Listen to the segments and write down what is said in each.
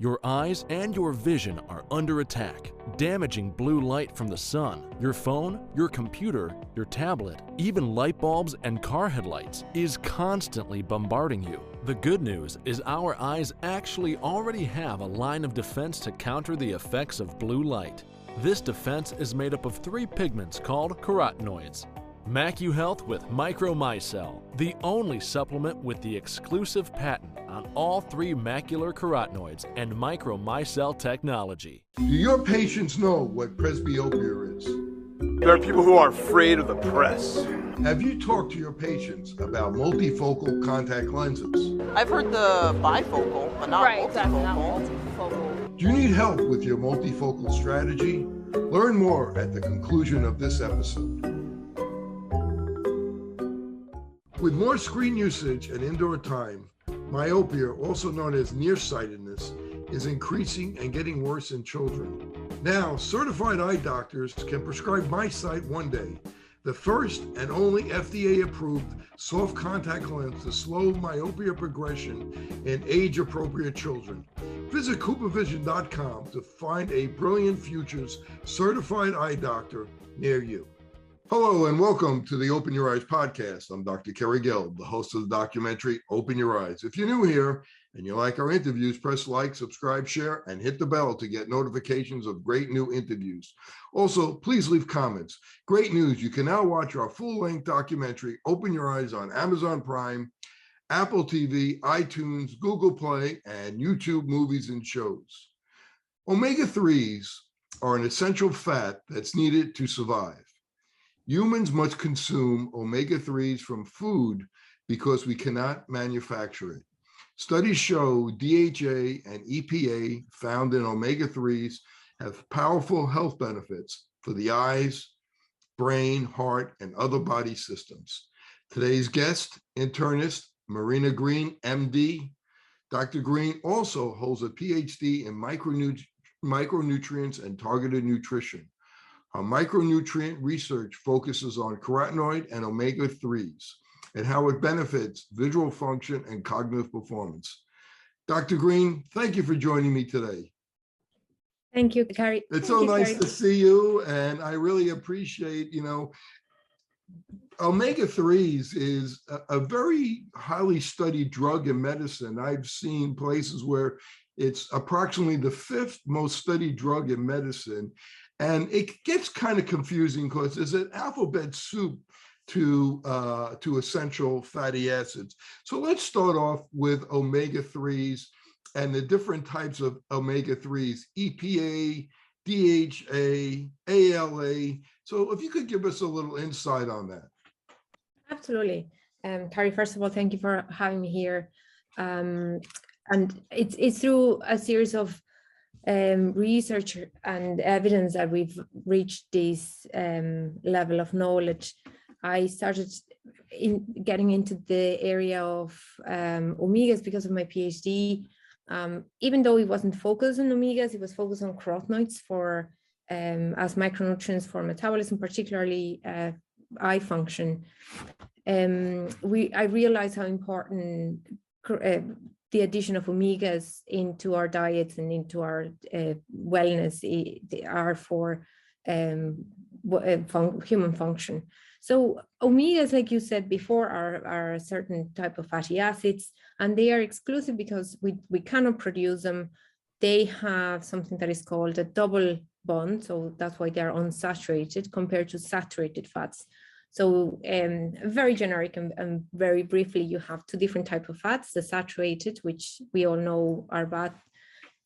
Your eyes and your vision are under attack. Damaging blue light from the sun, your phone, your computer, your tablet, even light bulbs and car headlights is constantly bombarding you. The good news is our eyes actually already have a line of defense to counter the effects of blue light. This defense is made up of 3 pigments called carotenoids. MacuHealth with Micromicelle, the only supplement with the exclusive patent on all 3 macular carotenoids and Micromicelle technology. Do your patients know what presbyopia is? There are people who are afraid of the press. Have you talked to your patients about multifocal contact lenses? I've heard the bifocal, but not multifocal. Exactly, not multifocal. Do you need help with your multifocal strategy? Learn more at the conclusion of this episode. With more screen usage and indoor time, myopia, also known as nearsightedness, is increasing and getting worse in children. Now, certified eye doctors can prescribe MiSight One Day, the first and only FDA-approved soft contact lens to slow myopia progression in age-appropriate children. Visit CooperVision.com to find a Brilliant Futures certified eye doctor near you. Hello and welcome to the Open Your Eyes podcast. I'm Dr. Kerry Gelb, the host of the documentary Open Your Eyes. If you're new here and you like our interviews, press like, subscribe, share, and hit the bell to get notifications of great new interviews. Also, please leave comments. Great news, you can now watch our full-length documentary Open Your Eyes on Amazon Prime, Apple TV, iTunes, Google Play, and YouTube movies and shows. Omega-3s are an essential fat that's needed to survive. Humans must consume omega-3s from food because we cannot manufacture it. Studies show DHA and EPA found in omega-3s have powerful health benefits for the eyes, brain, heart, and other body systems. Today's guest, internist Marina Green, MD. Dr. Green also holds a PhD in micronutrients and targeted nutrition. Our micronutrient research focuses on carotenoid and omega-3s and how it benefits visual function and cognitive performance. Dr. Green, thank you for joining me today. Thank you, Carrie. It's so nice to see you, and I really appreciate, omega-3s is a very highly studied drug in medicine. I've seen places where it's approximately the 5th most studied drug in medicine. And it gets kind of confusing because there's an alphabet soup to essential fatty acids. So let's start off with omega-3s and the different types of omega-3s, EPA, DHA, ALA. So if you could give us a little insight on that. Absolutely. Carrie, first of all, thank you for having me here. And it's through a series of research and evidence that we've reached this level of knowledge. I started getting into the area of omegas because of my PhD. Even though it wasn't focused on omegas, it was focused on carotenoids for as micronutrients for metabolism, particularly eye function. I realized how important the addition of omegas into our diets and into our wellness are for human function. So omegas, like you said before, are a certain type of fatty acids, and they are exclusive because we cannot produce them. They have something that is called a double bond, so that's why they're unsaturated compared to saturated fats. So very generic and very briefly, you have 2 different types of fats: the saturated, which we all know are bad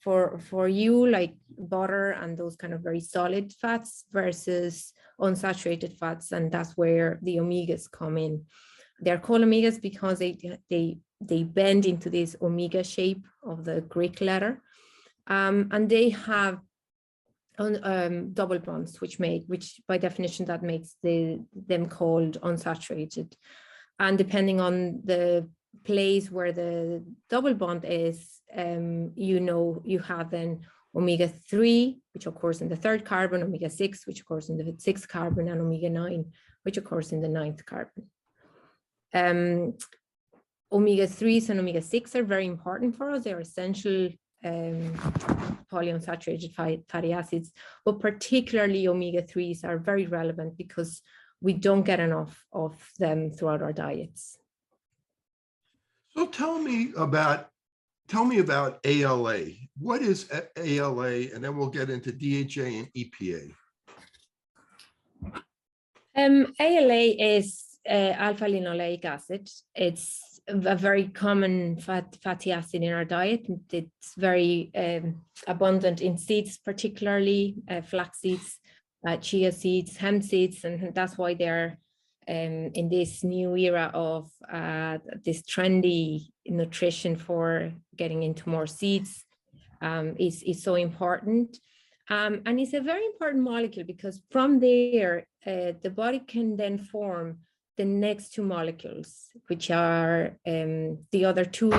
for you, like butter and those kind of very solid fats, versus unsaturated fats, and that's where the omegas come in. They're called omegas because they bend into this omega shape of the Greek letter, and they have double bonds, which by definition that makes them called unsaturated. And depending on the place where the double bond is, you have then omega-3, which occurs in the 3rd carbon, omega-6, which occurs in the 6th carbon, and omega-9, which occurs in the 9th carbon. Omega-3s and omega-6 are very important for us. They're essential polyunsaturated fatty acids, but particularly omega-3s are very relevant because we don't get enough of them throughout our diets. So tell me about ALA. What is ALA? And then we'll get into DHA and EPA. ALA is alpha linoleic acid. It's a very common fatty acid in our diet. It's very abundant in seeds, particularly flax seeds, chia seeds, hemp seeds, and that's why they're in this new era of this trendy nutrition for getting into more seeds is so important. And it's a very important molecule because from there, the body can then form the next two molecules, which are the other two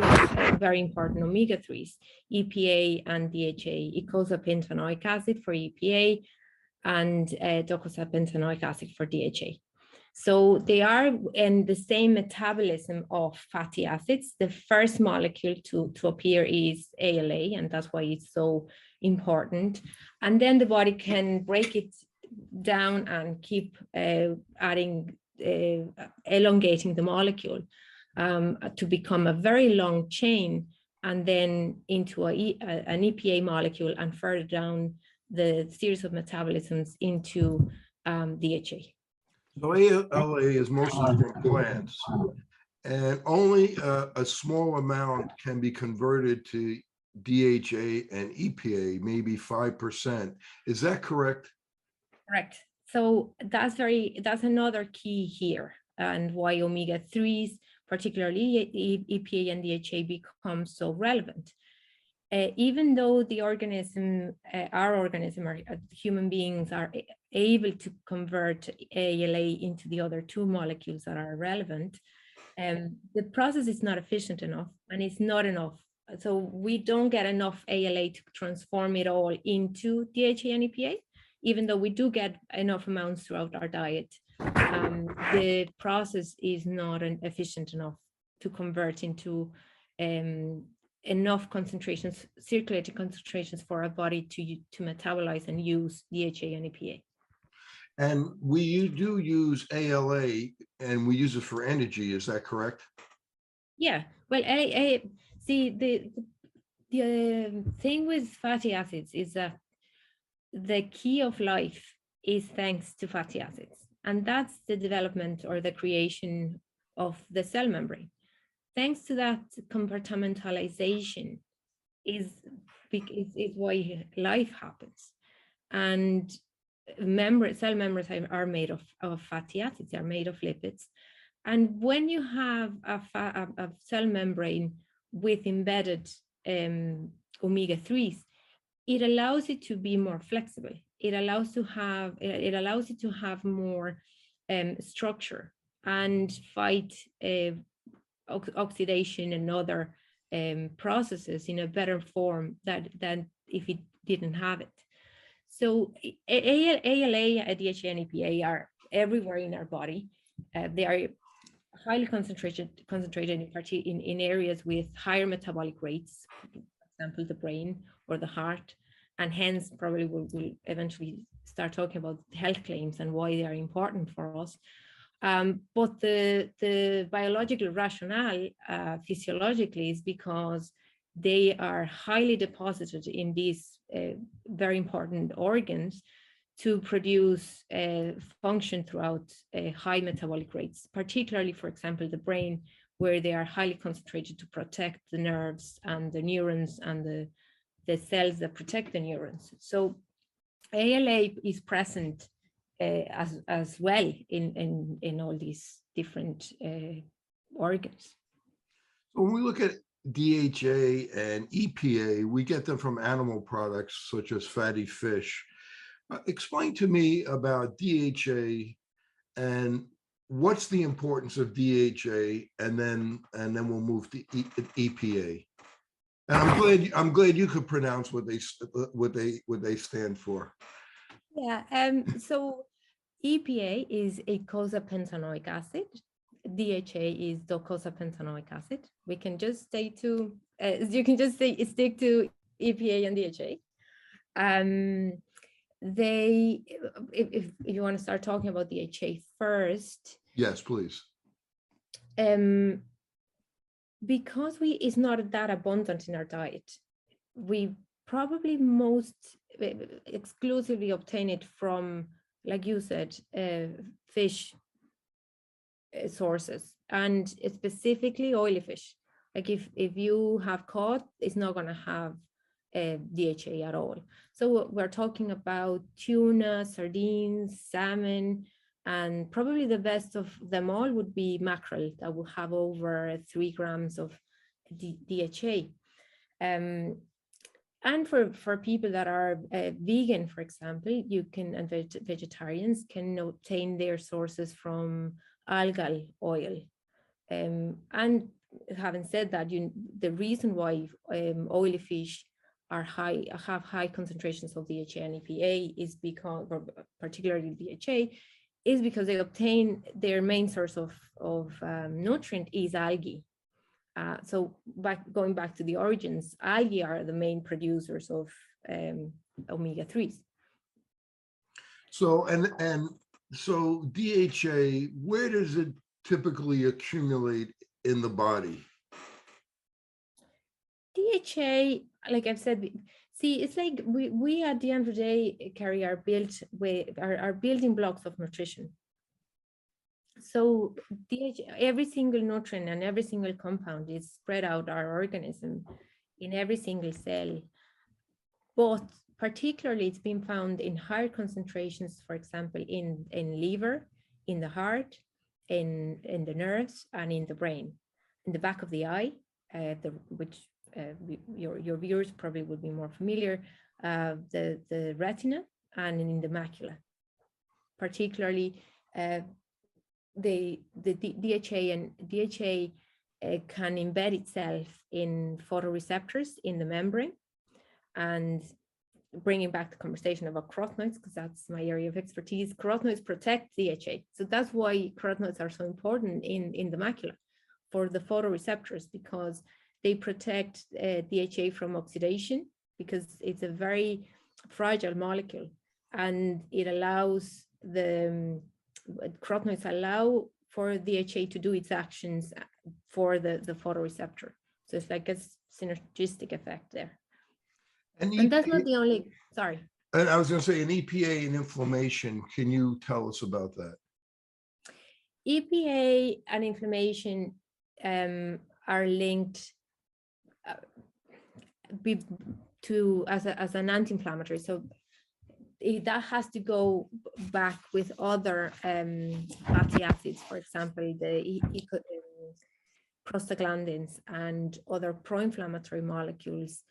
very important omega-3s, EPA and DHA, eicosapentaenoic acid for EPA and docosapentaenoic acid for DHA. So they are in the same metabolism of fatty acids. The first molecule to appear is ALA, and that's why it's so important. And then the body can break it down and keep adding, elongating the molecule to become a very long chain, and then into an EPA molecule, and further down the series of metabolisms into DHA. So ALA is mostly from plants, and only a small amount can be converted to DHA and EPA, maybe 5%. Is that correct? Correct. So that's another key here, and why omega-3s, particularly EPA and DHA, become so relevant. Even though the organism, our organism, or human beings are able to convert ALA into the other two molecules that are relevant, the process is not efficient enough, and it's not enough. So we don't get enough ALA to transform it all into DHA and EPA, even though we do get enough amounts throughout our diet. The process is not efficient enough to convert into enough concentrations, circulating concentrations for our body to metabolize and use DHA and EPA. And we do use ALA, and we use it for energy. Is that correct? Yeah. Well, see, the thing with fatty acids is that the key of life is thanks to fatty acids, and that's the development or the creation of the cell membrane. Thanks to that compartmentalization is why life happens. And cell membranes are made of fatty acids, are made of lipids. And when you have a cell membrane with embedded omega-3s, it allows it to be more flexible. It allows it to have more structure and fight oxidation and other processes in a better form than if it didn't have it. So ALA, DHA, and EPA are everywhere in our body. They are highly concentrated in areas with higher metabolic rates, for example, the brain or the heart, and hence probably we'll eventually start talking about health claims and why they are important for us. But the biological rationale physiologically is because they are highly deposited in these very important organs to produce function throughout high metabolic rates, particularly, for example, the brain, where they are highly concentrated to protect the nerves and the neurons and the cells that protect the neurons. So ALA is present as well in all these different organs. So when we look at DHA and EPA, we get them from animal products such as fatty fish. Explain to me about DHA and what's the importance of DHA, and then we'll move to EPA. And I'm glad you could pronounce what they stand for. Yeah. So EPA is eicosapentaenoic acid. DHA is docosapentaenoic acid. We can just stay to, you can just stick to EPA and DHA. If you want to start talking about DHA first. Yes, please. Because it's not that abundant in our diet, we probably most exclusively obtain it from, like you said, fish sources, and specifically oily fish. Like if you have cod, it's not going to have DHA at all. So we're talking about tuna, sardines, salmon, and probably the best of them all would be mackerel, that will have over 3 grams of DHA. And for people that are vegan, for example, you can, and vegetarians can obtain their sources from algal oil. And having said that, the reason why oily fish have high concentrations of DHA and EPA is because, or particularly DHA, is because they obtain their main source of nutrient is algae. So going back to the origins, algae are the main producers of omega-3s. So so DHA, where does it typically accumulate in the body? DHA, like I've said, see, it's like we at the end of the day, Carrie, are built with our building blocks of nutrition. So DHA, every single nutrient and every single compound is spread out our organism in every single cell. But particularly it's been found in higher concentrations, for example, in liver, in the heart, in the nerves, and in the brain, in the back of the eye, which your viewers probably would be more familiar, the retina, and in the macula. Particularly, the DHA can embed itself in photoreceptors in the membrane. And bringing back the conversation about carotenoids, because that's my area of expertise, carotenoids protect DHA. So that's why carotenoids are so important in the macula for the photoreceptors, because they protect DHA from oxidation, because it's a very fragile molecule, and it allows carotenoids allow for DHA to do its actions for the photoreceptor. So it's like a synergistic effect there. And that's not the only, sorry. And I was going to say, an EPA and inflammation, can you tell us about that? EPA and inflammation are linked as an anti-inflammatory. So that has to go back with other fatty acids, for example, the prostaglandins and other pro-inflammatory molecules.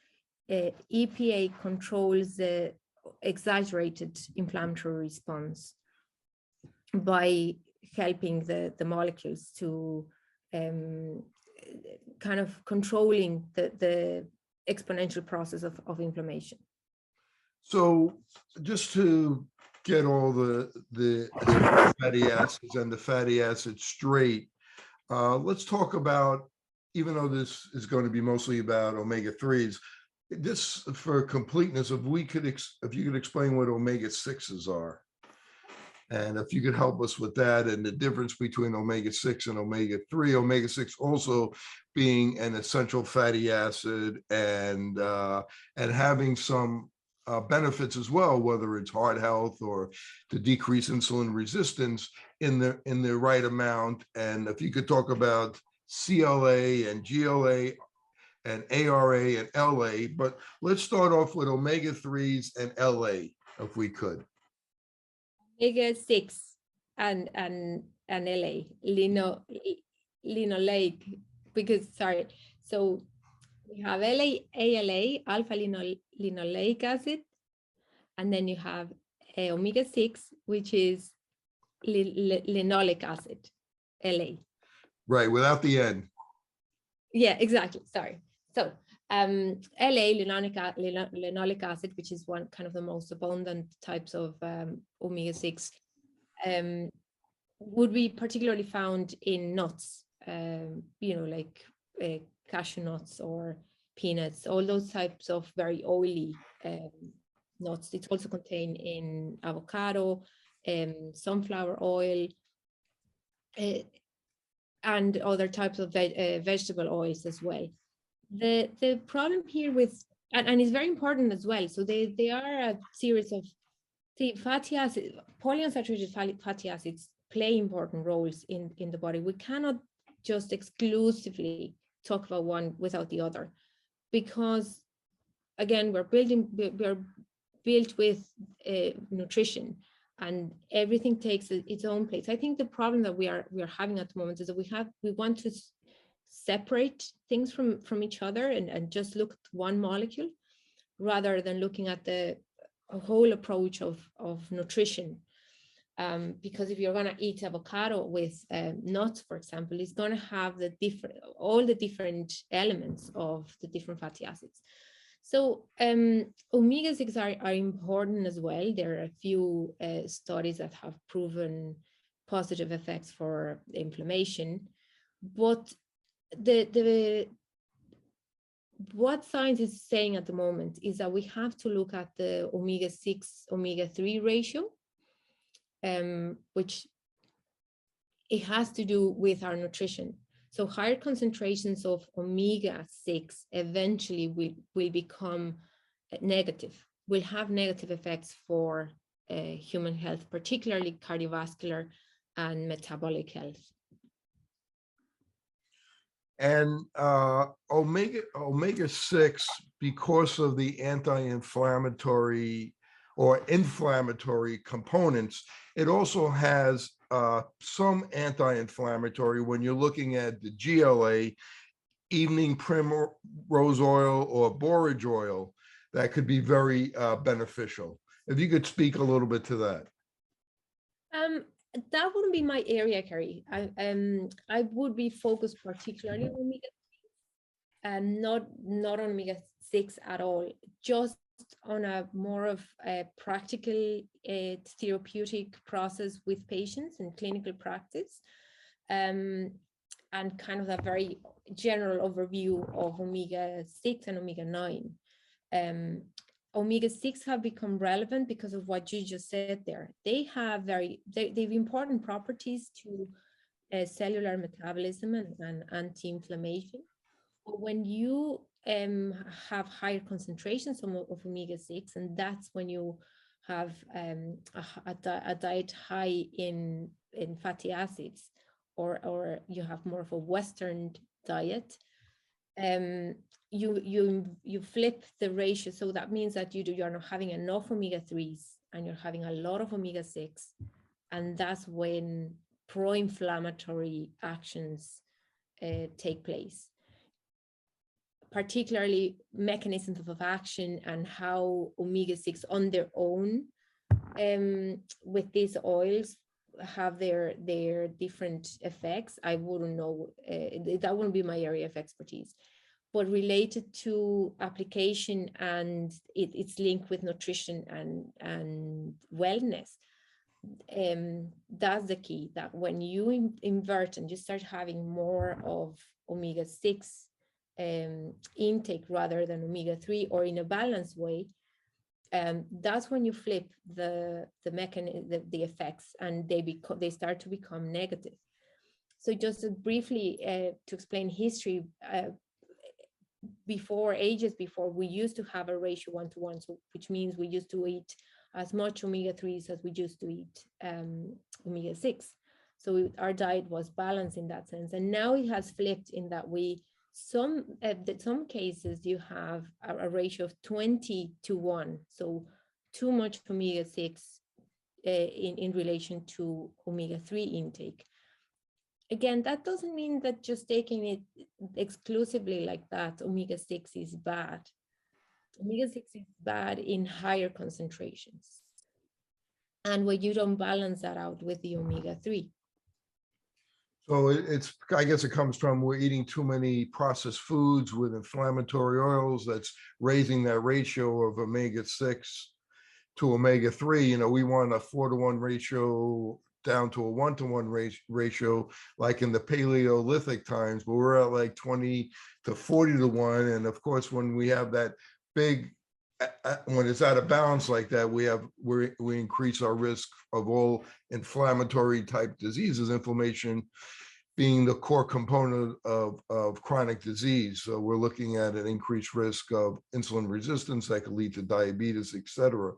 EPA controls the exaggerated inflammatory response by helping the molecules to kind of controlling the exponential process of inflammation. So just to get all the fatty acids and the fatty acids straight, let's talk about, even though this is going to be mostly about omega-3s, this, for completeness, if you could explain what omega-6s are, and if you could help us with that and the difference between omega-6 and omega-3, omega-6 also being an essential fatty acid and having some benefits as well, whether it's heart health or to decrease insulin resistance in the right amount. And if you could talk about CLA and GLA and ARA and LA, but let's start off with omega-3s and LA, if we could. Omega-6 and LA, linoleic, because, sorry, so you have ALA, alpha linoleic acid, and then you have omega-6, which is linoleic acid, LA. Right, without the N. Yeah, exactly, sorry. So LA, linoleic acid, which is one kind of the most abundant types of omega-6, would be particularly found in nuts, like cashew nuts or peanuts, all those types of very oily nuts. It's also contained in avocado, sunflower oil, and other types of vegetable oils as well. The problem here with, and it's very important as well, so they are a series of fatty acids, polyunsaturated fatty acids play important roles in the body. We cannot just exclusively talk about one without the other, because again, we're built with nutrition, and everything takes its own place. I think the problem that we are having at the moment is that we want to separate things from each other and just look at one molecule rather than looking at the whole approach of nutrition. Because if you're going to eat avocado with nuts, for example, it's going to have all the different elements of the different fatty acids. So omega-6 are important as well. There are a few studies that have proven positive effects for inflammation, but what science is saying at the moment is that we have to look at the omega-6, omega-3 ratio, which it has to do with our nutrition. So higher concentrations of omega-6 eventually will become negative, will have negative effects for human health, particularly cardiovascular and metabolic health. And omega-6, because of the anti-inflammatory or inflammatory components, it also has some anti-inflammatory when you're looking at the GLA, evening primrose oil or borage oil, that could be very beneficial. If you could speak a little bit to that. That wouldn't be my area, Carrie. I would be focused particularly on omega, not on omega-6 at all, just on a more of a practical therapeutic process with patients in clinical practice, and kind of a very general overview of omega-6 and omega-9. Omega-6 have become relevant because of what you just said there. They have they've important properties to cellular metabolism and anti-inflammation. But when you have higher concentrations of omega-6, and that's when you have a diet high in fatty acids, or you have more of a Western diet, you flip the ratio. So that means that you're not having enough omega-3s and you're having a lot of omega-6, and that's when pro-inflammatory actions take place, particularly mechanisms of action and how omega-6 on their own with these oils have their different effects. I wouldn't know, that wouldn't be my area of expertise, but related to application and it's linked with nutrition and wellness. That's the key, that when you invert and you start having more of omega-6 intake rather than omega-3, or in a balanced way, that's when you flip the mechanism, the effects, and they start to become negative. So just briefly to explain history, ages before, we used to have a ratio 1-to-1, so which means we used to eat as much omega-3s as we used to eat omega-6. So our diet was balanced in that sense, and now it has flipped in that some cases you have a ratio of 20-to-1, so too much omega-6 in relation to omega-3 intake. Again, that doesn't mean that just taking it exclusively like that, omega-6 is bad. Omega-6 is bad in higher concentrations, and when you don't balance that out with the omega-3. So I guess it comes from we're eating too many processed foods with inflammatory oils that's raising that ratio of omega-6 to omega-3. We want a 4-to-1 ratio down to a 1-to-1 ratio, like in the Paleolithic times, but we're at like 20 to 40 to 1. And of course, when we have that big, when it's out of balance like that, we increase our risk of all inflammatory type diseases, inflammation being the core component of chronic disease. So we're looking at an increased risk of insulin resistance that could lead to diabetes, et cetera.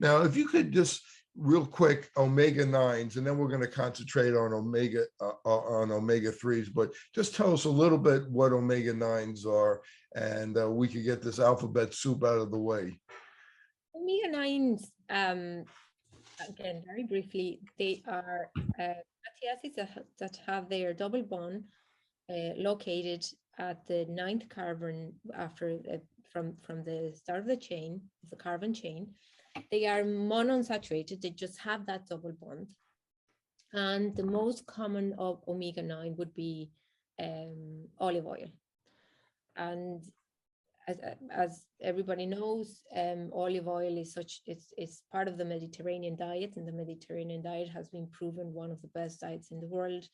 Now, if you could just real quick, omega-9s, and then we're going to concentrate on omega-3s, but just tell us a little bit what omega-9s are, and we could get this alphabet soup out of the way. Omega-9s, again, very briefly, they are fatty acids that have their double bond located at the 9th carbon after from the start of the chain, the carbon chain. They are monounsaturated, they just have that double bond. And the most common of omega-9 would be olive oil. And as everybody knows, olive oil is it's part of the Mediterranean diet, and the Mediterranean diet has been proven one of the best diets in the world,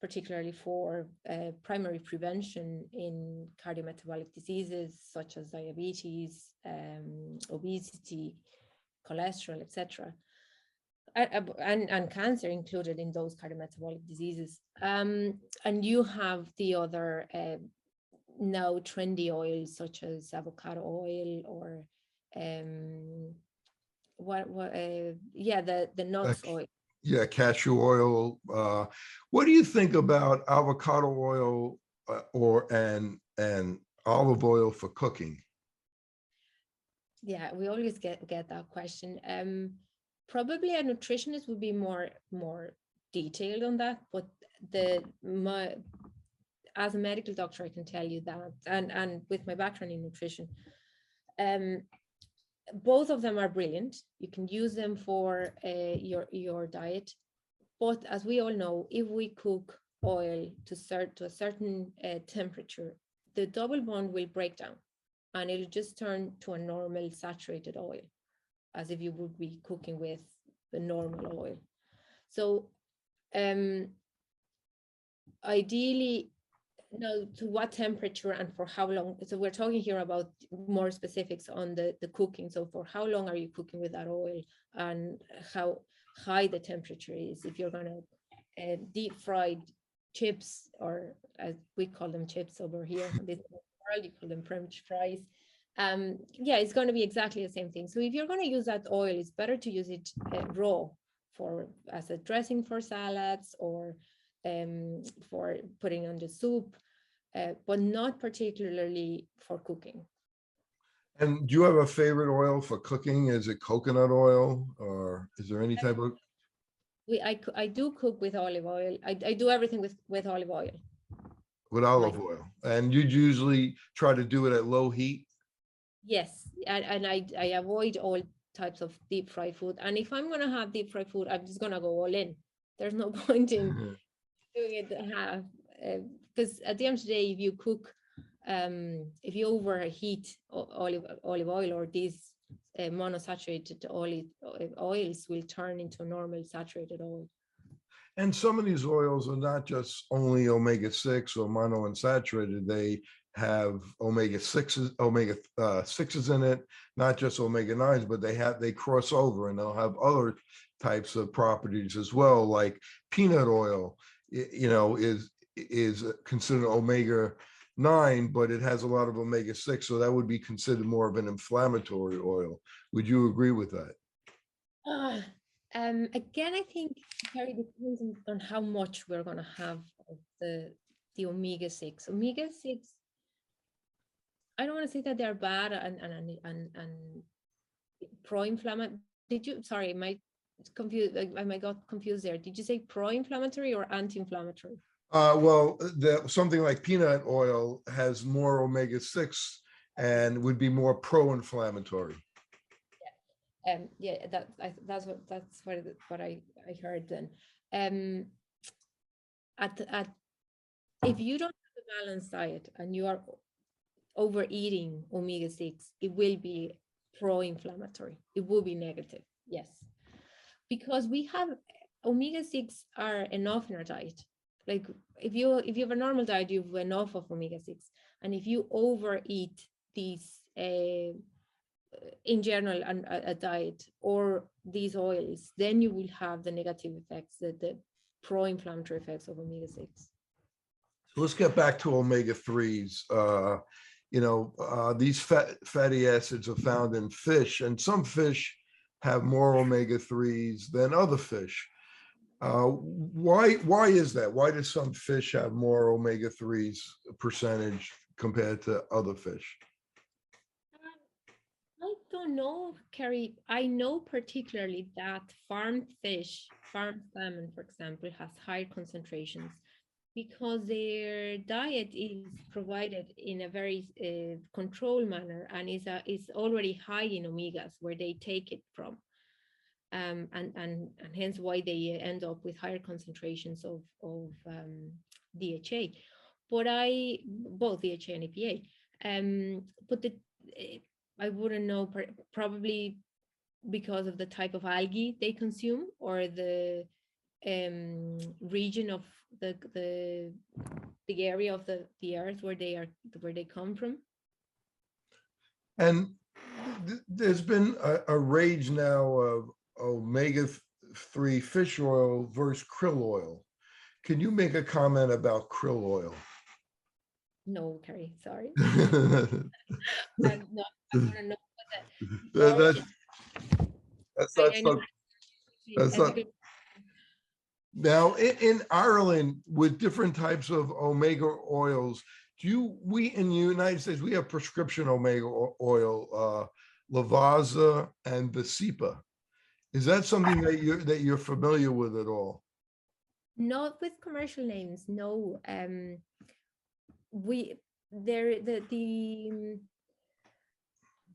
particularly for primary prevention in cardiometabolic diseases such as diabetes, obesity, cholesterol, etc., and cancer included in those cardiometabolic diseases. And you have the other now trendy oils such as avocado oil or the nuts oil. Yeah, cashew oil. What do you think about avocado oil and olive oil for cooking? Yeah, we always get that question. Probably a nutritionist would be more detailed on that, but as a medical doctor, I can tell you that, and with my background in nutrition, both of them are brilliant. You can use them for your diet, but as we all know, if we cook oil to a certain temperature, the double bond will break down, and it'll just turn to a normal saturated oil, as if you would be cooking with the normal oil. So ideally, now to what temperature and for how long? So we're talking here about more specifics on the cooking. So for how long are you cooking with that oil, and how high the temperature is? If you're going to deep fried chips, or as we call them chips over here in this world, you call them French fries. Yeah, it's going to be exactly the same thing. So if you're going to use that oil, it's better to use it raw as a dressing for salads, or for putting on the soup, but not particularly for cooking. And do you have a favorite oil for cooking? Is it coconut oil, or is there any type of? I do cook with olive oil. I do everything with olive oil. With olive oil, and you usually try to do it at low heat. Yes, and I avoid all types of deep fried food. And if I'm going to have deep fried food, I'm just going to go all in. There's no point in doing it half, because at the end of the day, if you cook, if you overheat olive oil, or these monosaturated oils will turn into normal saturated oil. And some of these oils are not just only omega-6 or monounsaturated, they have omega-6s in it, not just omega-9s, but they cross over, and they'll have other types of properties as well, like peanut oil, is considered omega-9, but it has a lot of omega-6, so that would be considered more of an inflammatory oil. Would you agree with that? Again, I think it very depends on how much we're going to have of the omega-6. Omega-6, I don't want to say that they're bad and pro-inflammatory. Sorry, I might got confused there. Did you say pro-inflammatory or anti-inflammatory? Well, something like peanut oil has more omega-6 and would be more pro-inflammatory. Yeah, that's what I heard then. If you don't have a balanced diet and you are overeating omega-6, it will be pro-inflammatory. It will be negative, yes, because we have omega-6 are enough in our diet. Like if you have a normal diet, you have enough of omega-6. And if you overeat these in general a diet or these oils, then you will have the negative effects, the pro-inflammatory effects of omega-6. So let's get back to omega-3s. These fatty acids are found in fish, and some fish have more omega-3s than other fish. Why is that? Why do some fish have more omega-3s percentage compared to other fish? I don't know, Carrie. I know particularly that farmed fish, farmed salmon, for example, has higher concentrations because their diet is provided in a very controlled manner and is already high in omegas where they take it from. And hence why they end up with higher concentrations of DHA, but both DHA and EPA. But I wouldn't know, probably because of the type of algae they consume or the region of the area of the earth where they come from. And there's been a rage now of omega-3 fish oil versus krill oil. Can you make a comment about krill oil? No, Carrie, sorry. I'm not, I want to know that's not. Now, in Ireland, with different types of omega oils, we in the United States, we have prescription omega oil, Lavazza and Vasipa. Is that something that you're familiar with at all? Not with commercial names, no.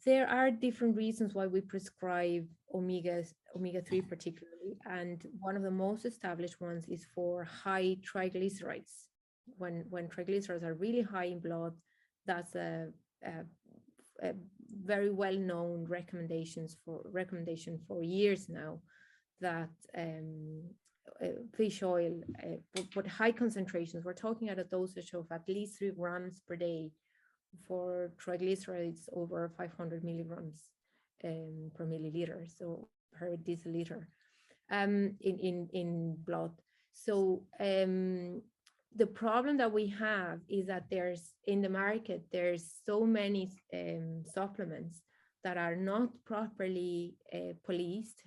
There are different reasons why we prescribe omega-3 particularly, and one of the most established ones is for high triglycerides. When triglycerides are really high in blood, that's a very well-known recommendation for years now that fish oil, but high concentrations, we're talking at a dosage of at least 3 grams per day for triglycerides over 500 milligrams per milliliter, so per deciliter in blood. So the problem that we have is that in the market, there's so many supplements that are not properly policed,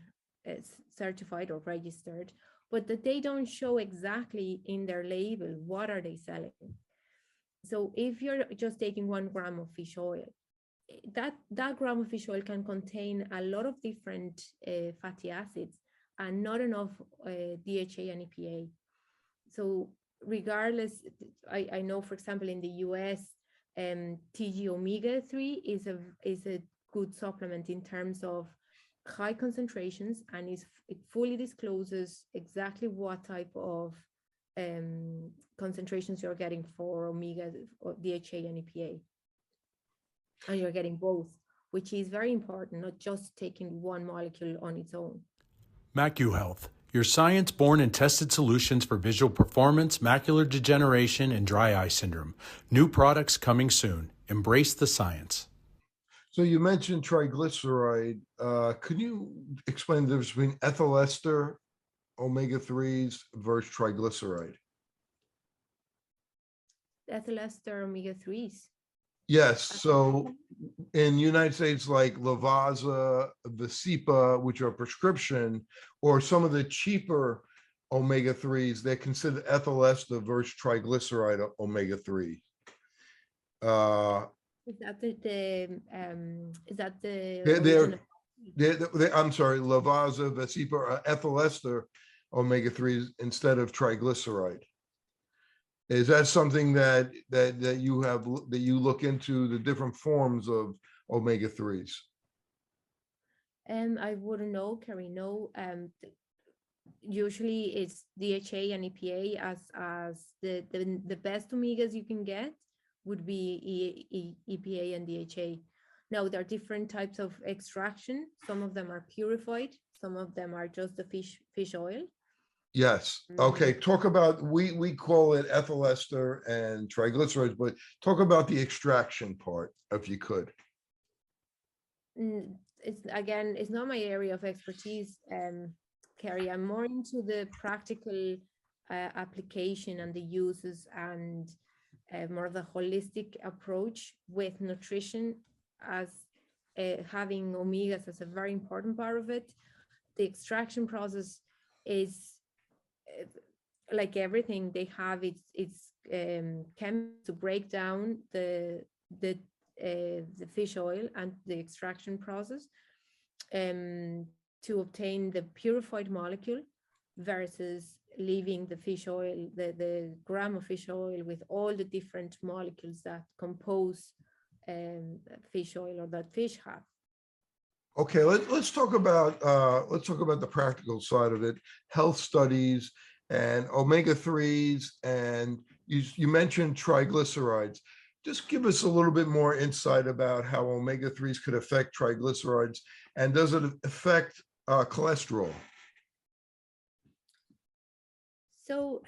certified or registered, but that they don't show exactly in their label what are they selling. So if you're just taking 1 gram of fish oil, that gram of fish oil can contain a lot of different fatty acids and not enough DHA and EPA. So regardless, I know, for example, in the US, TG omega-3 is a good supplement in terms of high concentrations, and it fully discloses exactly what type of concentrations you're getting for omega, or DHA and EPA, and you're getting both, which is very important, not just taking one molecule on its own. MacuHealth, your science-born and tested solutions for visual performance, macular degeneration, and dry eye syndrome. New products coming soon. Embrace the science. So you mentioned triglyceride. Can you explain the difference between ethyl ester omega-3s versus triglyceride? Ethyl ester omega-3s. Yes. So in the United States, like Lavazza, Vasipa, which are prescription, or some of the cheaper omega-3s, they're considered ethyl ester versus triglyceride omega-3. Is that the I'm sorry, Lavazza, Vasipa are ethyl ester omega-3s instead of triglyceride. Is that something that you look into, the different forms of omega-3s? I wouldn't know, Carrie. No. Usually it's DHA and EPA as the best omegas you can get would be EPA and DHA. Now, there are different types of extraction. Some of them are purified. Some of them are just the fish oil. Yes. Okay. Talk about, we call it ethyl ester and triglycerides, but talk about the extraction part, if you could. It's not my area of expertise, Carrie. I'm more into the practical application and the uses, and more of the holistic approach with nutrition, as having omegas as a very important part of it. The extraction process is like everything. They have its chemicals to break down the fish oil, and the extraction process to obtain the purified molecule, versus leaving the fish oil, the gram of fish oil with all the different molecules that compose fish oil, or that fish have. Okay, let's talk about the practical side of it. Health studies and omega-3s, and you mentioned triglycerides. Just give us a little bit more insight about how omega-3s could affect triglycerides, and does it affect cholesterol? So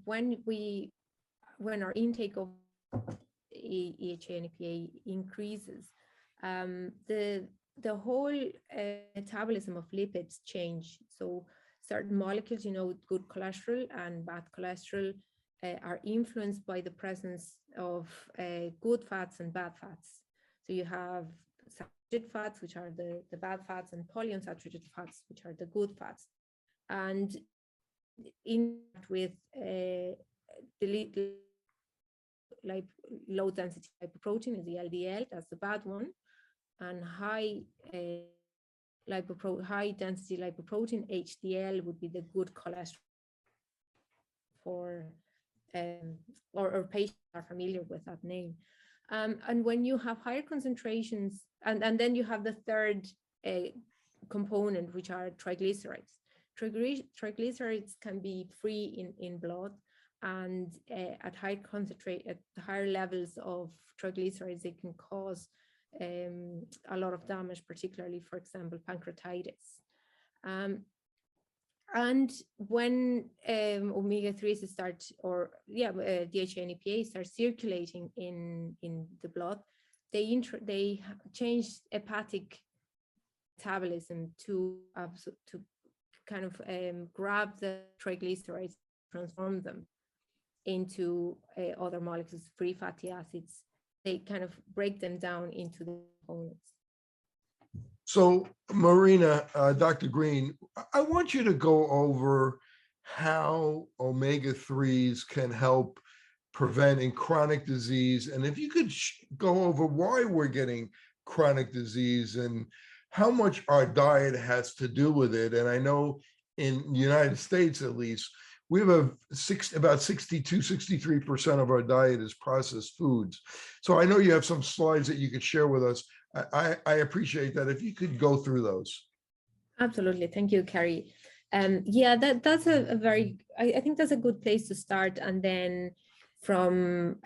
when our intake of EHA and EPA increases, the whole metabolism of lipids change. So certain molecules, good cholesterol and bad cholesterol, are influenced by the presence of good fats and bad fats. So you have saturated fats, which are the bad fats, and polyunsaturated fats, which are the good fats. And in with like low density lipoprotein is the LDL, that's the bad one, and high density lipoprotein, HDL, would be the good cholesterol for or patients are familiar with that name. And when you have higher concentrations, and then you have the third component, which are triglycerides. Triglycerides can be free in blood, and at higher levels of triglycerides, they can cause a lot of damage, particularly, for example, pancreatitis. And when omega-3s start, DHA and EPA start circulating in the blood, they change hepatic metabolism to kind of grab the triglycerides, transform them into other molecules, free fatty acids. They kind of break them down into the components. So Marina, Dr. Green, I want you to go over how omega-3s can help preventing chronic disease. And if you could go over why we're getting chronic disease and how much our diet has to do with it. And I know in the United States, at least, we have about 63% of our diet is processed foods. So I know you have some slides that you could share with us. I appreciate that if you could go through those. Absolutely. Thank you, Carrie. Yeah, that's a very, I think that's a good place to start. And then from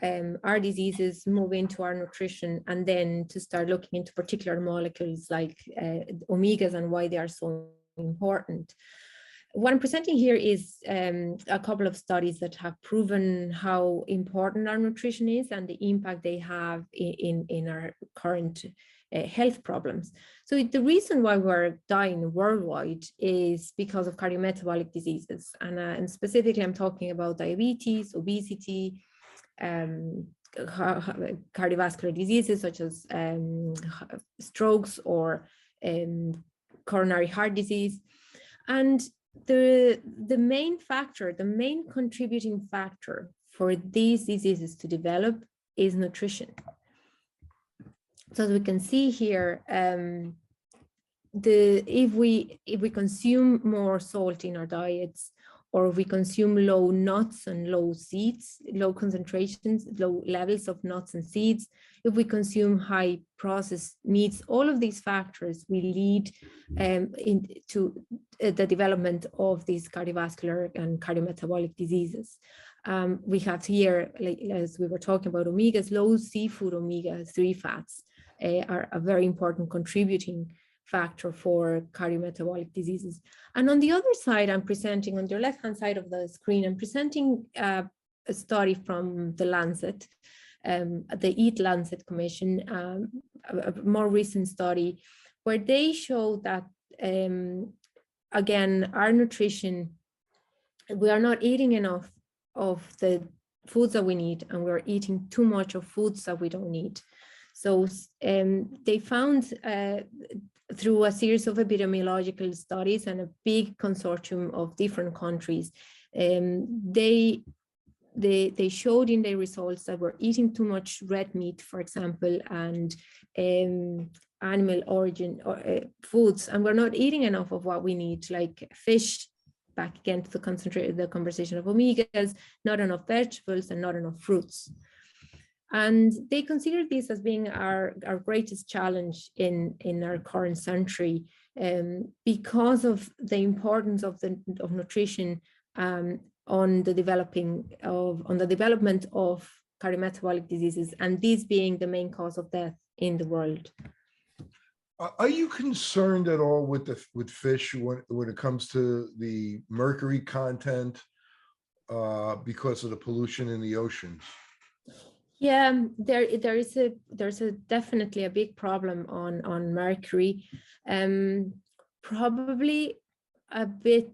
our diseases, move into our nutrition, and then to start looking into particular molecules like omegas and why they are so important. What I'm presenting here is a couple of studies that have proven how important our nutrition is and the impact they have in our current health problems. So the reason why we're dying worldwide is because of cardiometabolic diseases. And specifically, I'm talking about diabetes, obesity, cardiovascular diseases such as strokes or coronary heart disease. And the main contributing factor for these diseases to develop is nutrition. So as we can see here, if we consume more salt in our diets, or if we consume low nuts and low seeds, low concentrations, low levels of nuts and seeds, if we consume high processed meats, all of these factors will lead into the development of these cardiovascular and cardiometabolic diseases. We have here, as we were talking about omegas, low seafood omega-3 fats are a very important contributing factor for cardiometabolic diseases. And on the other side, I'm presenting on the left-hand side of the screen, I'm presenting a study from the Lancet, the Eat Lancet Commission, a more recent study, where they show that, again, our nutrition, we are not eating enough of the foods that we need, and we're eating too much of foods that we don't need. So they found through a series of epidemiological studies and a big consortium of different countries, they showed in their results that we're eating too much red meat, for example, and animal origin foods, and we're not eating enough of what we need, like fish. Back again to the conversation of omegas, not enough vegetables and not enough fruits. And they consider this as being our greatest challenge in our current century, because of the importance of nutrition on the development of cardiometabolic diseases, and these being the main cause of death in the world. Are you concerned at all with fish when it comes to the mercury content because of the pollution in the oceans? Yeah, there's definitely a big problem on mercury. Probably a bit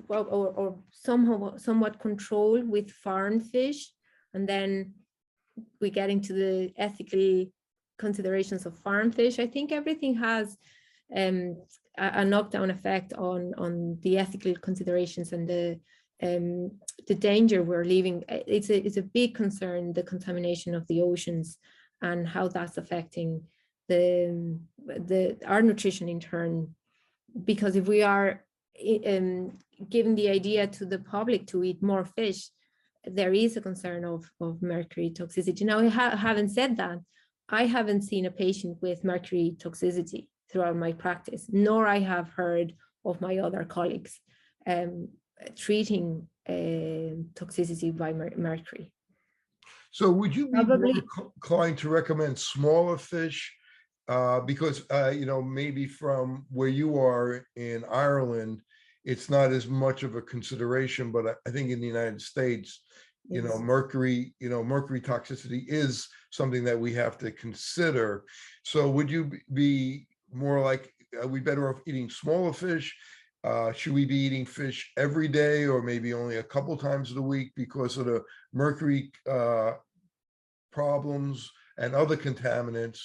or somewhat controlled with farmed fish, and then we get into the ethical considerations of farm fish. I think everything has a knockdown effect on the ethical considerations and the danger we're leaving. It's a big concern, the contamination of the oceans and how that's affecting our nutrition in turn. Because if we are giving the idea to the public to eat more fish, there is a concern of mercury toxicity. Now, having said that, I haven't seen a patient with mercury toxicity throughout my practice, nor I have heard of my other colleagues treating toxicity by mercury. So would you be more inclined to recommend smaller fish? Because, maybe from where you are in Ireland, it's not as much of a consideration, but I think in the United States, mercury toxicity is something that we have to consider. So would you be more like, are we better off eating smaller fish? Should we be eating fish every day or maybe only a couple times a week because of the mercury problems and other contaminants?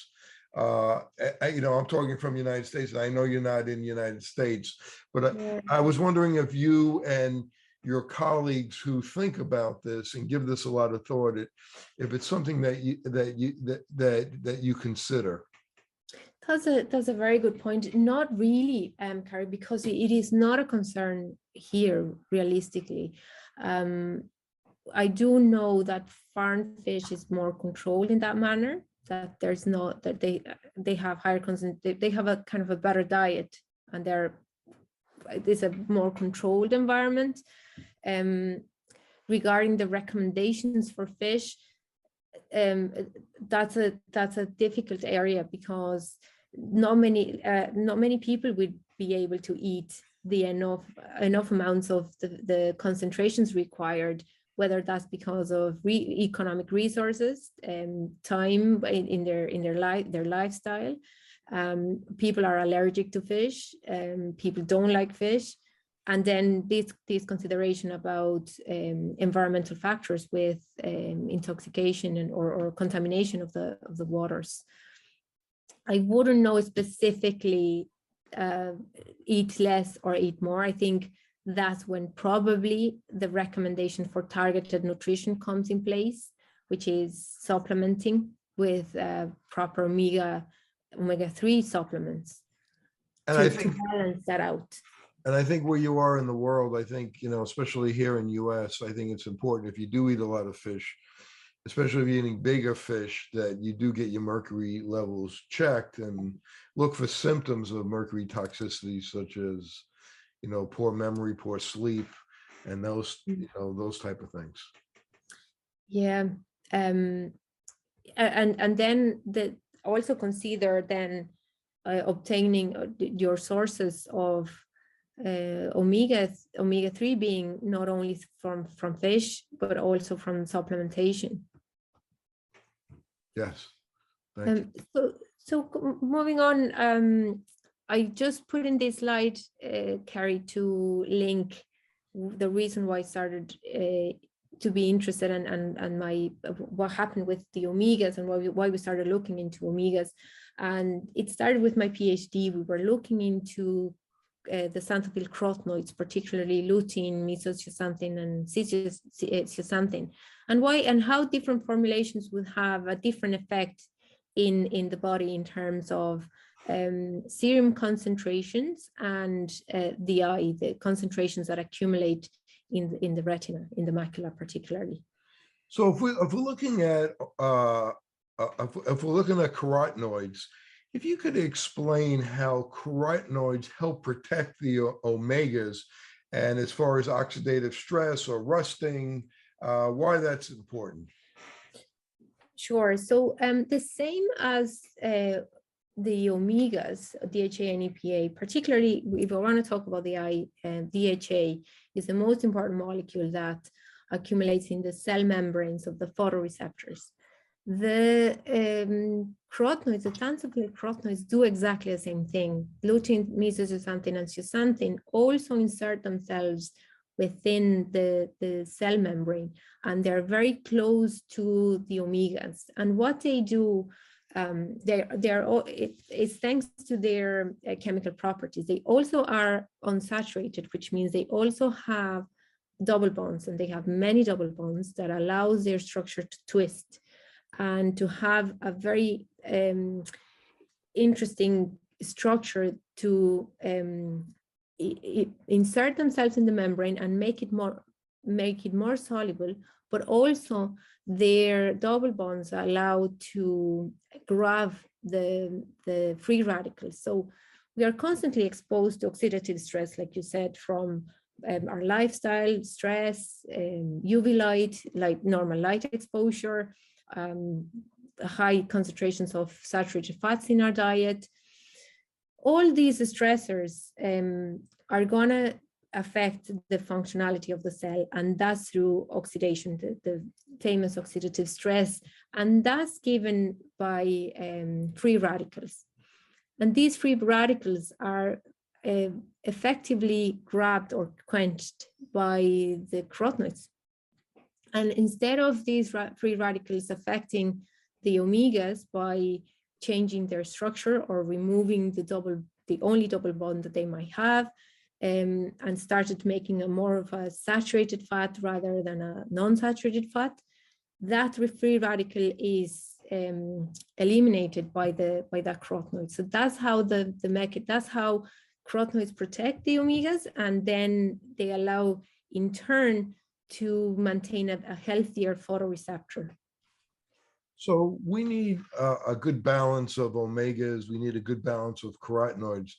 I'm talking from the United States, and I know you're not in the United States, but I was wondering if you and your colleagues who think about this and give this a lot of thought, if it's something that you consider. That's a very good point. Not really, Carrie, because it is not a concern here realistically. I do know that farmed fish is more controlled in that manner, that there's not, that they have higher they have a kind of a better diet, and it's a more controlled environment. Regarding the recommendations for fish, that's a difficult area, because not many people would be able to eat the enough amounts of the concentrations required, whether that's because of economic resources, time in their lifestyle. People are allergic to fish, people don't like fish, and then this consideration about environmental factors with intoxication or contamination of the waters. I wouldn't know specifically eat less or eat more. I think that's when probably the recommendation for targeted nutrition comes in place, which is supplementing with proper omega-3 supplements to balance that out. And I think where you are in the world, I think, especially here in the US, I think it's important, if you do eat a lot of fish, especially if you're eating bigger fish, that you do get your mercury levels checked and look for symptoms of mercury toxicity, such as, poor memory, poor sleep, and those type of things. Yeah. And then also consider then obtaining your sources of omega-3 being not only from fish, but also from supplementation. Yes. Thank you. So moving on, I just put in this slide, Carrie, to link the reason why I started to be interested and what happened with the omegas and why we started looking into omegas. And it started with my PhD. We were looking into the xanthophyll carotenoids, particularly lutein, mesoxyxanthin, and xanthophyll, and how different formulations would have a different effect in the body in terms of serum concentrations and the concentrations that accumulate in the retina, in the macula particularly. So if we're looking at carotenoids, if you could explain how carotenoids help protect the omegas, and as far as oxidative stress or rusting, why that's important. Sure. So the same as the omegas, DHA and EPA, particularly if I want to talk about the eye, DHA is the most important molecule that accumulates in the cell membranes of the photoreceptors. The carotenoids, the xanthophyll carotenoids, do exactly the same thing. Lutein, mesoxyxanthin, and xanthophyll also insert themselves within the cell membrane, and they're very close to the omegas. And what they do, it's thanks to their chemical properties. They also are unsaturated, which means they also have double bonds, and they have many double bonds that allows their structure to twist and to have a very interesting structure to insert themselves in the membrane and make it more soluble, but also their double bonds are allowed to grab the free radicals. So we are constantly exposed to oxidative stress, like you said, from our lifestyle, stress, UV light, like normal light exposure, high concentrations of saturated fats in our diet. All these stressors are going to affect the functionality of the cell, and that's through oxidation, the famous oxidative stress, and that's given by free radicals. And these free radicals are effectively grabbed or quenched by the carotenoids. And instead of these free radicals affecting the omegas by changing their structure or removing the only double bond that they might have, and started making a more of a saturated fat rather than a non-saturated fat, that free radical is eliminated by that carotenoid. So that's how that's how carotenoids protect the omegas, and then they allow in turn to maintain a healthier photoreceptor. So we need a good balance of omegas. We need a good balance of carotenoids.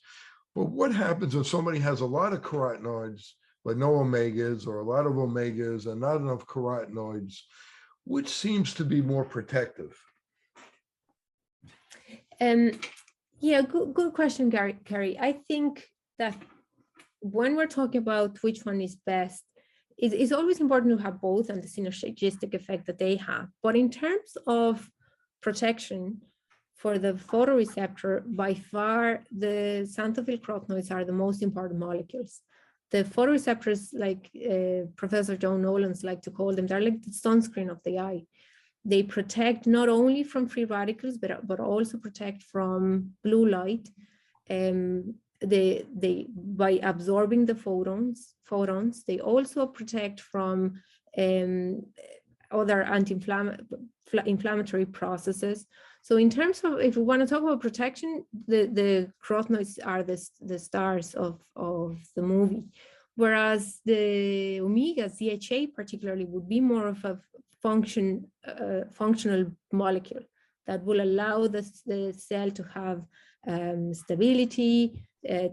But what happens if somebody has a lot of carotenoids, but no omegas, or a lot of omegas and not enough carotenoids? Which seems to be more protective? Yeah, good question, Carrie. I think that when we're talking about which one is best, it's always important to have both and the synergistic effect that they have. But in terms of protection for the photoreceptor, by far the xanthophyll carotenoids are the most important molecules. The photoreceptors, like Professor Joan Nolans like to call them, they're like the sunscreen of the eye. They protect not only from free radicals, but also protect from blue light. They by absorbing the photons, they also protect from other anti-inflammatory processes. So in terms of, if we want to talk about protection, the carotenoids are the stars of the movie, whereas the omegas, DHA particularly, would be more of a functional molecule that will allow the cell to have stability,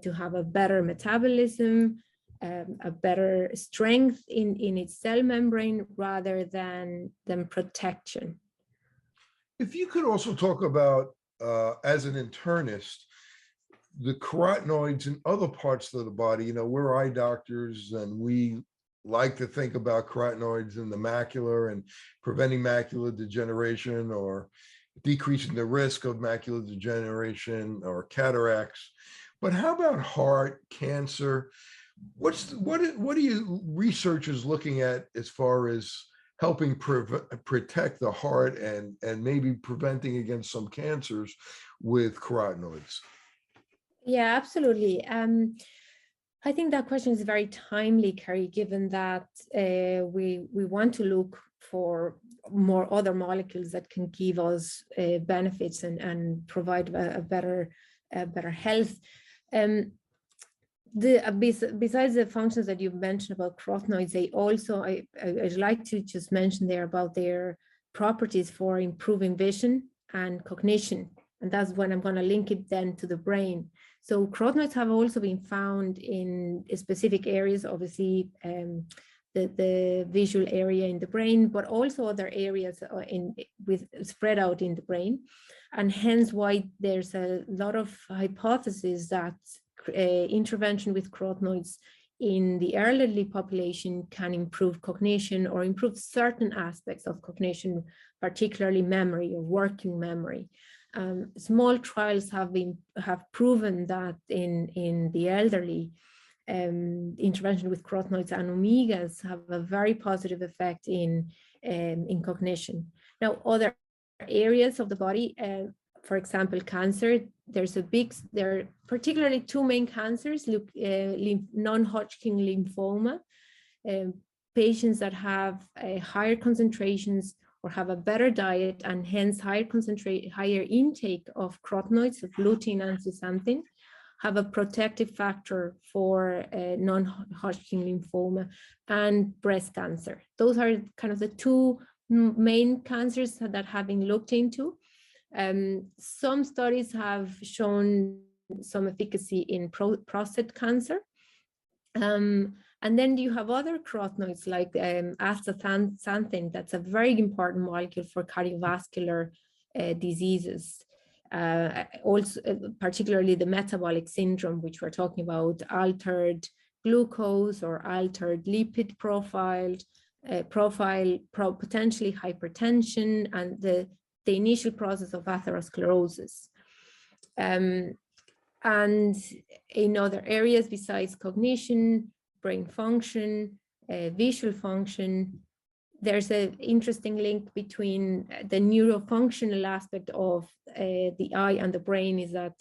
to have a better metabolism, a better strength in its cell membrane rather than protection. If you could also talk about, as an internist, the carotenoids in other parts of the body. We're eye doctors and we like to think about carotenoids in the macula and preventing macular degeneration or decreasing the risk of macular degeneration or cataracts. But how about heart cancer? What are you researchers looking at as far as helping protect the heart and maybe preventing against some cancers with carotenoids? Yeah, absolutely. I think that question is very timely, Carrie, given that we want to look for more other molecules that can give us benefits and provide a better health. Besides the functions that you've mentioned about carotenoids, they also, I'd like to just mention there about their properties for improving vision and cognition. And that's when I'm going to link it then to the brain. So carotenoids have also been found in specific areas, obviously the visual area in the brain, but also other areas spread out in the brain. And hence why there's a lot of hypotheses that intervention with carotenoids in the elderly population can improve cognition or improve certain aspects of cognition, particularly memory or working memory. Small trials have proven that in the elderly, intervention with carotenoids and omegas have a very positive effect in cognition. Now, other areas of the body, for example, cancer, there are particularly two main cancers, non-Hodgkin lymphoma, patients that have higher concentrations or have a better diet and hence higher intake of carotenoids, of lutein and zeaxanthin, have a protective factor for non-Hodgkin lymphoma and breast cancer. Those are kind of the two main cancers that have been looked into. Some studies have shown some efficacy in prostate cancer. And then you have other carotenoids like astaxanthin, that's a very important molecule for cardiovascular diseases. Also, particularly the metabolic syndrome, which we're talking about, altered glucose or altered lipid profile, potentially hypertension, and the initial process of atherosclerosis. And in other areas besides cognition, brain function, visual function, there's an interesting link between the neurofunctional aspect of the eye and the brain, is that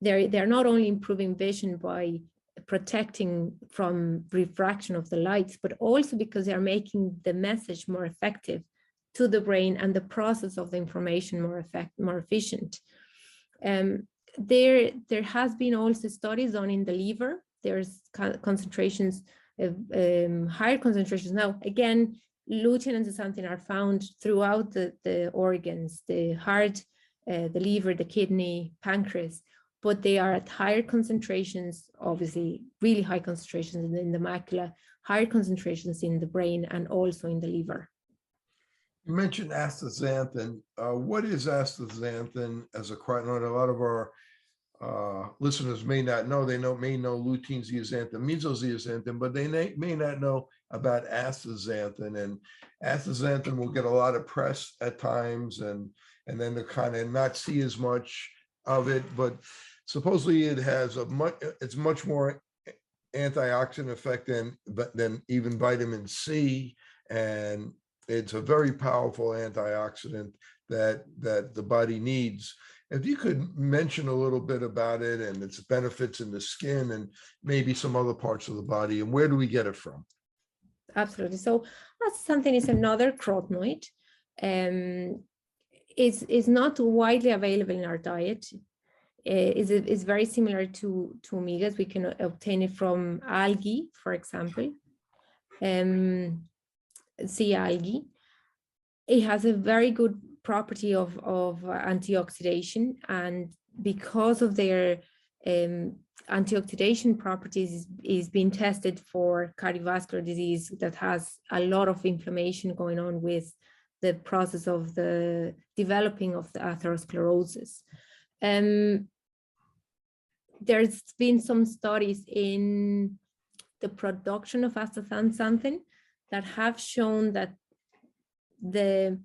they're not only improving vision by protecting from refraction of the lights, but also because they're making the message more effective to the brain and the process of the information more efficient. There has been also studies done in the liver. There's concentrations, higher concentrations. Now, again, lutein and zeaxanthin are found throughout the organs, the heart, the liver, the kidney, pancreas, but they are at higher concentrations, obviously really high concentrations in the macula, higher concentrations in the brain and also in the liver. You mentioned astaxanthin. What is astaxanthin as a carotenoid? A lot of our listeners may not know. They may know lutein, zeaxanthin, mesozeaxanthin, but they may not know about astaxanthin. And astaxanthin will get a lot of press at times, and then to kind of not see as much of it. But supposedly it has it's much more antioxidant effect than even vitamin C, and it's a very powerful antioxidant that the body needs. If you could mention a little bit about it and its benefits in the skin and maybe some other parts of the body, and where do we get it from? Absolutely. So astaxanthin is another carotenoid. It's not widely available in our diet. It's very similar to omegas. We can obtain it from algae, for example. Sea algae. It has a very good property of antioxidation, and because of their antioxidation properties is being tested for cardiovascular disease that has a lot of inflammation going on with the process of the developing of the atherosclerosis. there's been some studies in the production of astaxanthin that have shown that the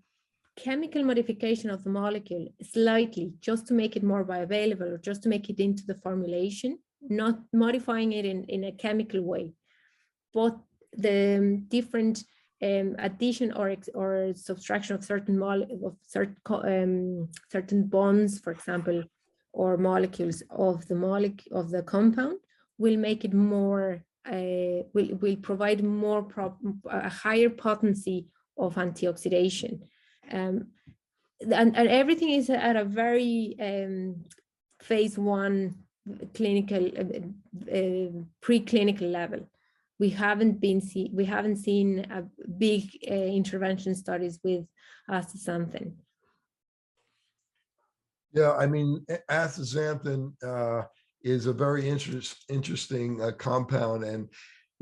chemical modification of the molecule slightly, just to make it more bioavailable or just to make it into the formulation, not modifying it in a chemical way, but the different addition or subtraction of certain bonds, for example, or molecules of the compound will make it more, will provide a higher potency of antioxidation. And everything is at a very phase 1 clinical, preclinical level. We haven't seen a big intervention studies with astaxanthin. Yeah, I mean, astaxanthin is a very interesting compound, and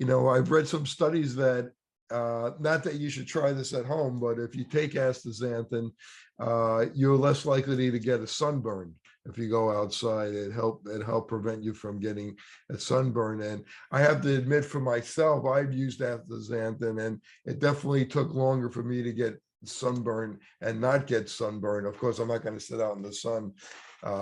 I've read some studies that not that you should try this at home, but if you take astaxanthin, you're less likely to get a sunburn. If you go outside, it help prevent you from getting a sunburn. And I have to admit, for myself, I've used astaxanthin, and it definitely took longer for me to get sunburn and not get sunburn. Of course, I'm not going to sit out in the sun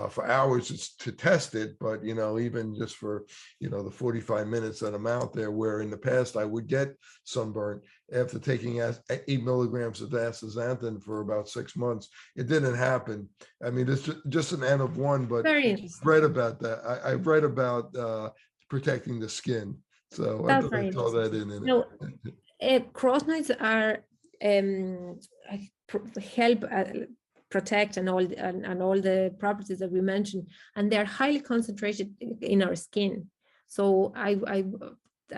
for hours to test it, but even just for the 45 minutes that I'm out there, where in the past I would get sunburn after taking 8 milligrams of astaxanthin for about 6 months, it didn't happen. I mean, it's just an N of 1, but I've read about that. I've read about protecting the skin, so I thought I'd throw that in. No, carotenoids are help protect and all the properties that we mentioned, and they're highly concentrated in our skin. So I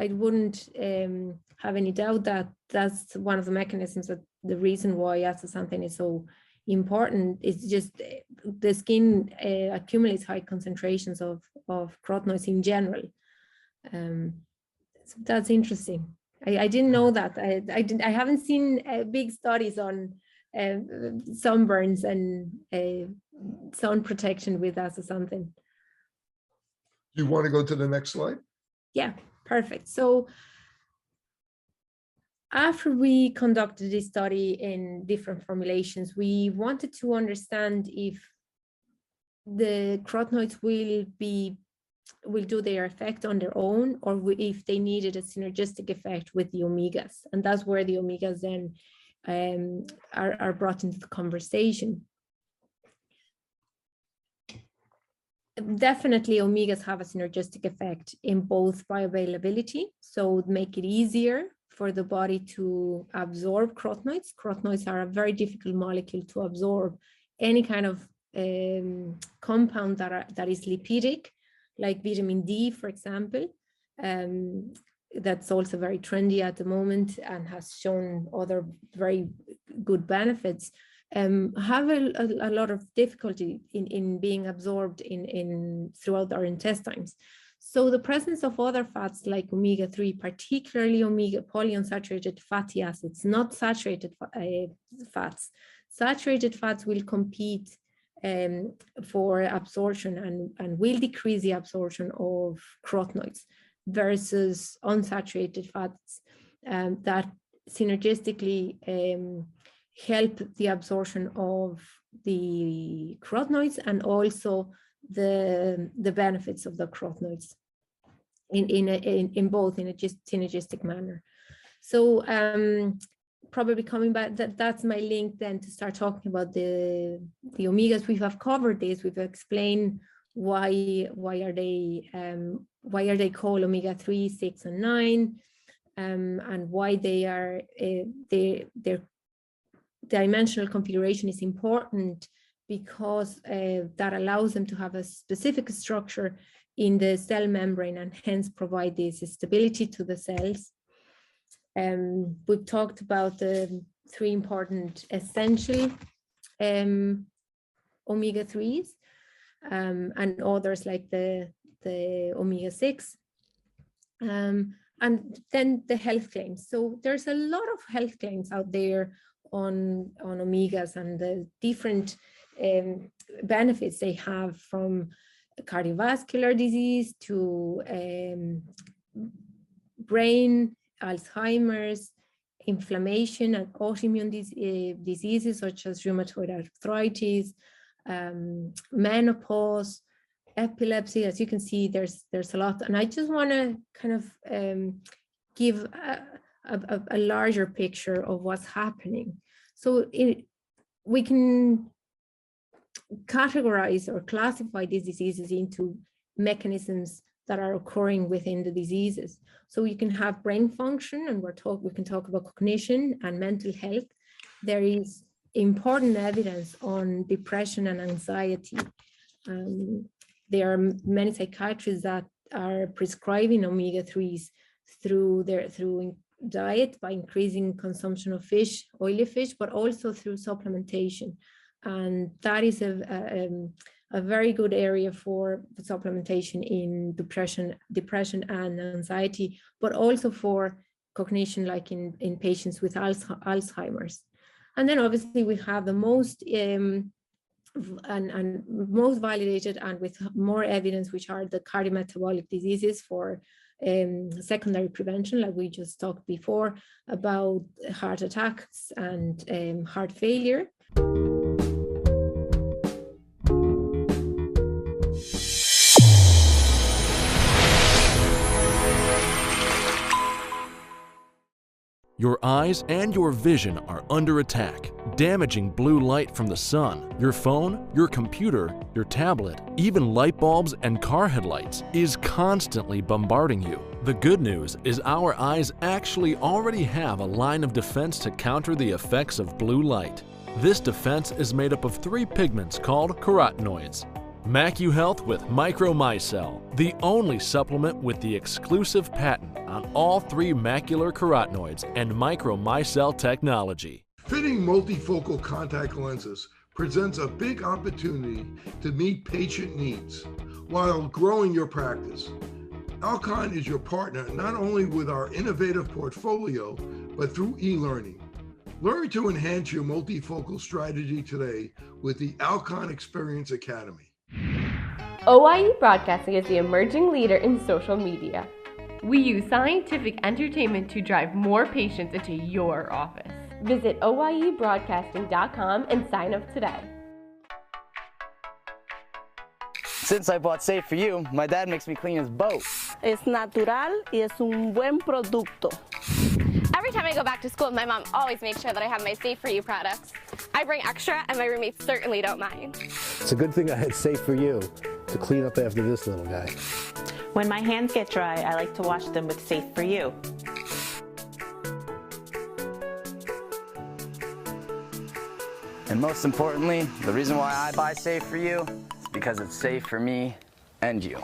wouldn't have any doubt that that's one of the mechanisms, that the reason why astaxanthin is so important is just the skin accumulates high concentrations of carotenoids in general. So that's interesting. I didn't know that. I haven't seen big studies on sunburns and sun protection with astaxanthin. Do you want to go to the next slide? Yeah, perfect. So after we conducted this study in different formulations, we wanted to understand if the carotenoids will do their effect on their own, or if they needed a synergistic effect with the omegas. And that's where the omegas then are brought into the conversation. Definitely, omegas have a synergistic effect in both bioavailability, so make it easier for the body to absorb carotenoids. Carotenoids are a very difficult molecule to absorb. Any kind of compound that is lipidic, like vitamin D, for example, that's also very trendy at the moment and has shown other very good benefits, have a lot of difficulty in being absorbed throughout our intestines. So the presence of other fats like omega-3, particularly polyunsaturated fatty acids, not saturated fats. Saturated fats will compete for absorption and will decrease the absorption of carotenoids, versus unsaturated fats that synergistically help the absorption of the carotenoids and also the benefits of the carotenoids in both in a synergistic manner. So probably coming back, that's my link then to start talking about the omegas. We have covered this. We've explained why are they called omega-3, 6, and 9, and why their dimensional configuration is important, because that allows them to have a specific structure in the cell membrane and hence provide this stability to the cells. We've talked about the 3 important essential omega-3s, and others like the omega-6, and then the health claims. So there's a lot of health claims out there on omegas and the different benefits they have, from cardiovascular disease to brain, Alzheimer's, inflammation and autoimmune diseases such as rheumatoid arthritis, menopause, epilepsy. As you can see, there's a lot. And I just want to kind of give a larger picture of what's happening. So we can categorize or classify these diseases into mechanisms that are occurring within the diseases. So you can have brain function, and we can talk about cognition and mental health. There is important evidence on depression and anxiety. There are many psychiatrists that are prescribing omega-3s through diet by increasing consumption of fish, oily fish, but also through supplementation. And that is a very good area for supplementation in depression and anxiety, but also for cognition, like in patients with Alzheimer's. And then obviously we have the most and most validated and with more evidence, which are the cardiometabolic diseases for secondary prevention, like we just talked before about heart attacks and heart failure. Your eyes and your vision are under attack, damaging blue light from the sun. Your phone, your computer, your tablet, even light bulbs and car headlights is constantly bombarding you. The good news is our eyes actually already have a line of defense to counter the effects of blue light. This defense is made up of 3 pigments called carotenoids. MacuHealth with MicroMicelle, the only supplement with the exclusive patent on all 3 macular carotenoids and MicroMicelle technology. Fitting multifocal contact lenses presents a big opportunity to meet patient needs while growing your practice. Alcon is your partner not only with our innovative portfolio, but through e-learning. Learn to enhance your multifocal strategy today with the Alcon Experience Academy. OIE Broadcasting is the emerging leader in social media. We use scientific entertainment to drive more patients into your office. Visit oiebroadcasting.com and sign up today. Since I bought Safe For You, my dad makes me clean his boat. Es natural y es un buen producto. Every time I go back to school, my mom always makes sure that I have my Safe For You products. I bring extra, and my roommates certainly don't mind. It's a good thing I had Safe For You to clean up after this little guy. When my hands get dry, I like to wash them with Safe For You. And most importantly, the reason why I buy Safe For You is because it's safe for me and you.